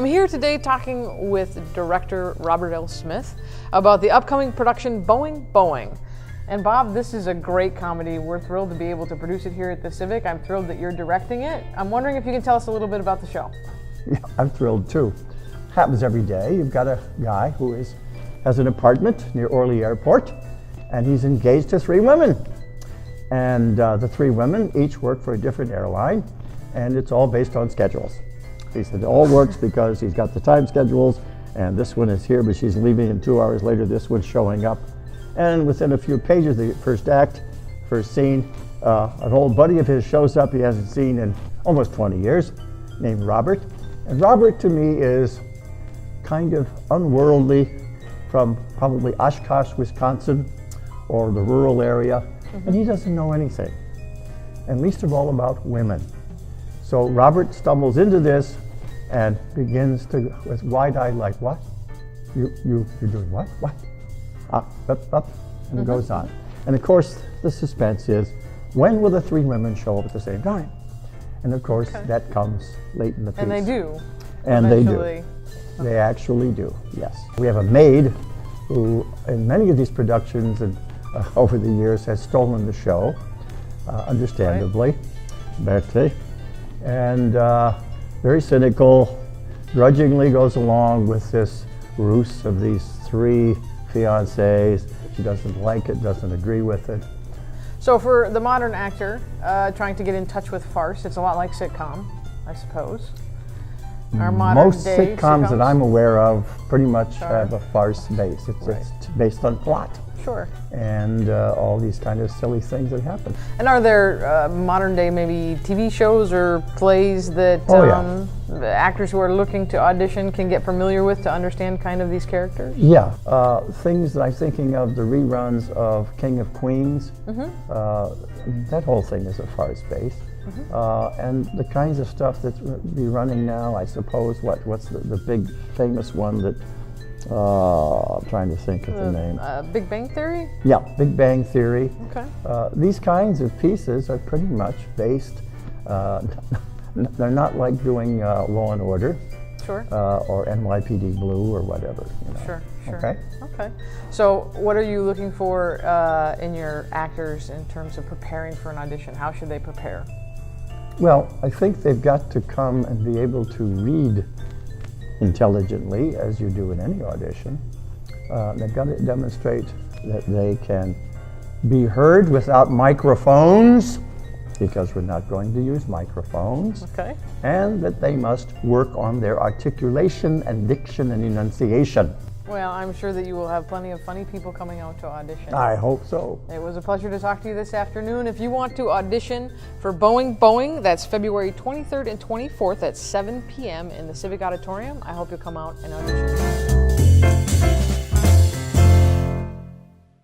I'm here today talking with director Robert L. Smith about the upcoming production Boeing Boeing. And Bob, this is a great comedy. We're thrilled to be able to produce it here at the Civic. I'm thrilled that you're directing it. I'm wondering if you can tell us a little bit about the show. Yeah, I'm thrilled too. Happens every day. You've got a guy who has an apartment near Orly Airport, and he's engaged to 3 women. And the 3 women each work for a different airline, and it's all based on schedules. He said it all works because he's got the time schedules, and this one is here, but she's leaving, and 2 hours later this one's showing up. And within a few pages, the first act, first scene, an old buddy of his shows up he hasn't seen in almost 20 years, named Robert. And Robert to me is kind of unworldly, from probably Oshkosh, Wisconsin, or the rural area, and he doesn't know anything, and least of all about women. So Robert stumbles into this and begins to, with wide-eyed, like, what? You're doing what? What? Up, and it goes on. And of course, the suspense is, when will the 3 women show up at the same time? And of course, that comes late in the piece. And they do. And eventually. they do. They actually do, yes. We have a maid who, in many of these productions and over the years, has stolen the show, understandably, Bertie, and very cynical, grudgingly goes along with this ruse of these 3 fiancés. She doesn't like it, doesn't agree with it. So for the modern actor trying to get in touch with Farce, it's a lot like sitcom, I suppose. Our modern Most day sitcoms that I'm aware of pretty much have a farce base. It's based on plot. Sure. And all these kind of silly things that happen. And are there modern day maybe TV shows or plays that the actors who are looking to audition can get familiar with to understand kind of these characters? Yeah, things that I'm thinking of, the reruns of King of Queens. That whole thing is a farce base. And the kinds of stuff that's be running now, I suppose, what's the big famous one that, I'm trying to think of the name. Big Bang Theory? Yeah, Big Bang Theory. Okay. These kinds of pieces are pretty much based, they're not like doing Law and Order. Sure. Or NYPD Blue or whatever. You know. Sure. Okay. Okay. So what are you looking for in your actors in terms of preparing for an audition? How should they prepare? Well, I think they've got to come and be able to read intelligently, as you do in any audition. They've got to demonstrate that they can be heard without microphones, because we're not going to use microphones. Okay. And that they must work on their articulation and diction and enunciation. Well, I'm sure that you will have plenty of funny people coming out to audition. I hope so. It was a pleasure to talk to you this afternoon. If you want to audition for Boeing Boeing, that's February 23rd and 24th at 7 p.m. in the Civic Auditorium. I hope you'll come out and audition.